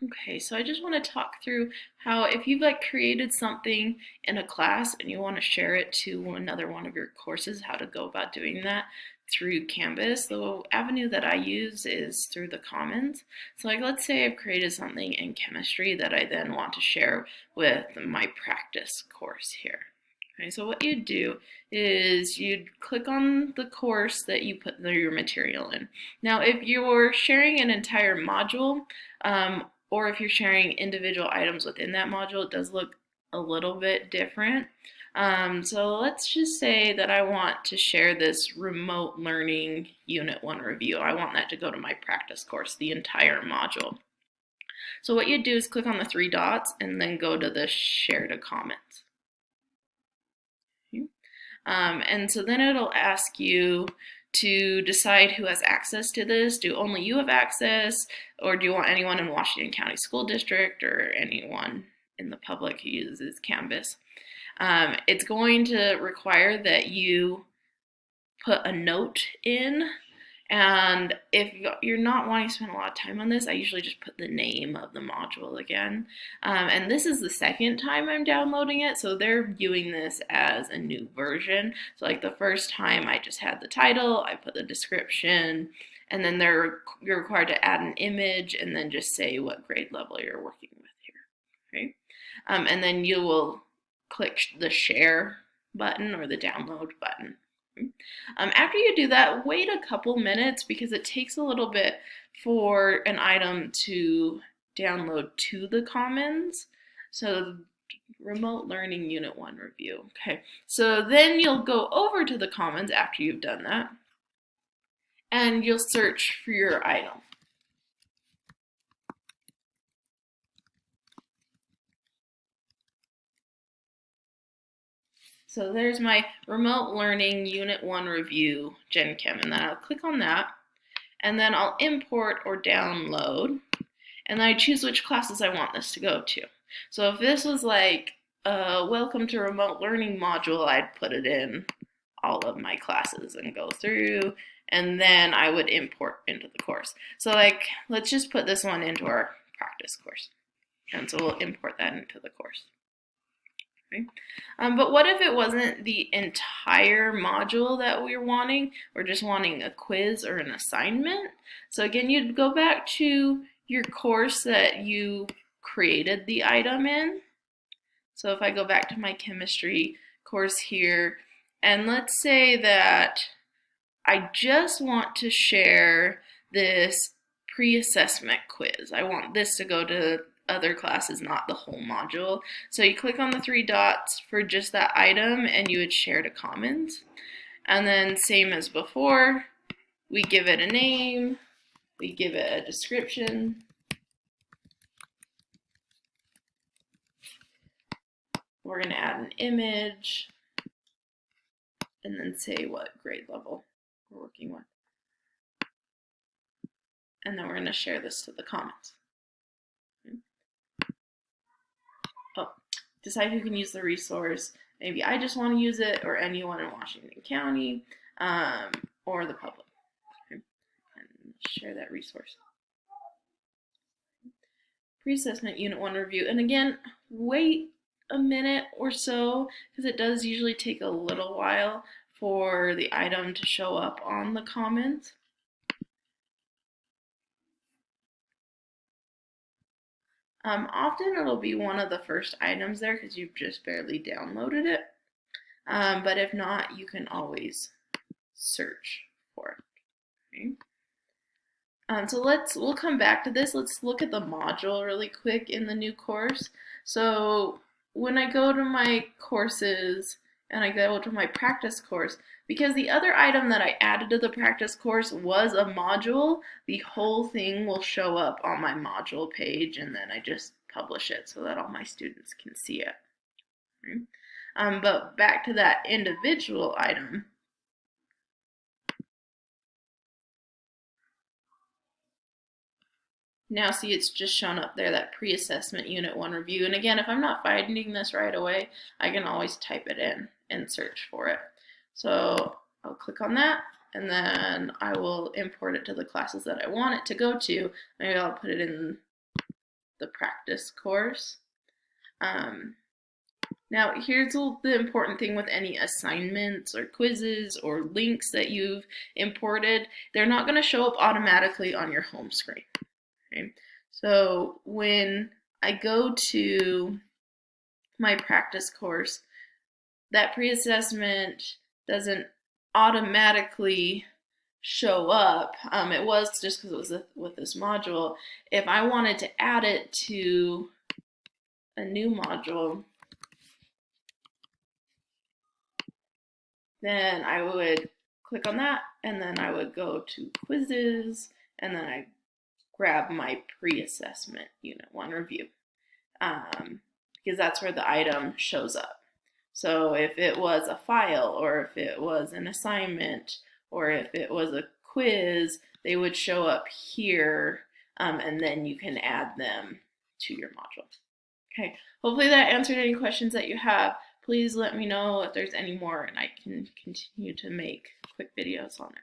Okay, so I just want to talk through how if you've created something in a class and you want to share it to another one of your courses, how to go about doing that through Canvas. The avenue that I use is through the Commons. So let's say I've created something in chemistry that I then want to share with my practice course here. Okay, so what you'd do is you'd click on the course that you put your material in. Now, if you're sharing an entire module, or if you're sharing individual items within that module, it does look a little bit different. So let's just say that I want to share this remote learning Unit 1 review. I want that to go to my practice course, the entire module. So what you do is click on the three dots and then go to the Share to Comments. And so then it'll ask you to decide who has access to this. Do only you have access, or do you want anyone in Washington County School District or anyone in the public who uses Canvas? It's going to require that you put a note in. And if you're not wanting to spend a lot of time on this, I usually just put the name of the module again. And this is the second time I'm downloading it, so they're viewing this as a new version. So the first time I just had the title, I put the description, and then you're required to add an image and then just say what grade level you're working with here. Okay? And then you will click the share button or the download button. After you do that, wait a couple minutes because it takes a little bit for an item to download to the Commons. So Remote Learning Unit 1 review. Okay, so then you'll go over to the Commons after you've done that, and you'll search for your item. So there's my Remote Learning Unit 1 review, Gen Chem, and then I'll click on that, and then I'll import or download, and then I choose which classes I want this to go to. So if this was Welcome to Remote Learning module, I'd put it in all of my classes and go through, and then I would import into the course. So let's just put this one into our practice course. And so we'll import that into the course. Okay. But what if it wasn't the entire module that we're wanting? We're just wanting a quiz or an assignment. So again, you'd go back to your course that you created the item in. So if I go back to my chemistry course here, and let's say that I just want to share this pre-assessment quiz. I want this to go to other classes, not the whole module. So you click on the three dots for just that item and you would share to Commons. And then same as before, we give it a name, we give it a description, we're going to add an image, and then say what grade level we're working with. And then we're going to share this to the Commons. Oh, decide who can use the resource. Maybe I just want to use it, or anyone in Washington County, or the public. Okay. And share that resource. Pre-assessment Unit 1 review. And again, wait a minute or so, because it does usually take a little while for the item to show up on the Commons. Often it'll be one of the first items there because you've just barely downloaded it. But if not, you can always search for it. Okay. So we'll come back to this. Let's look at the module really quick in the new course. So when I go to my courses and I go to my practice course, because the other item that I added to the practice course was a module, the whole thing will show up on my module page, and then I just publish it so that all my students can see it. Okay. But back to that individual item. Now see, it's just shown up there, that pre-assessment Unit 1 review. And again, if I'm not finding this right away, I can always type it in and search for it. So I'll click on that, and then I will import it to the classes that I want it to go to. Maybe I'll put it in the practice course. Now, here's the important thing with any assignments or quizzes or links that you've imported. They're not going to show up automatically on your home screen. Okay? So when I go to my practice course, that pre-assessment doesn't automatically show up. It was just because it was with this module. If I wanted to add it to a new module, then I would click on that, and then I would go to quizzes, and then I grab my pre-assessment Unit 1 review, because that's where the item shows up. So if it was a file, or if it was an assignment, or if it was a quiz, they would show up here, and then you can add them to your module. Okay, hopefully that answered any questions that you have. Please let me know if there's any more, and I can continue to make quick videos on it.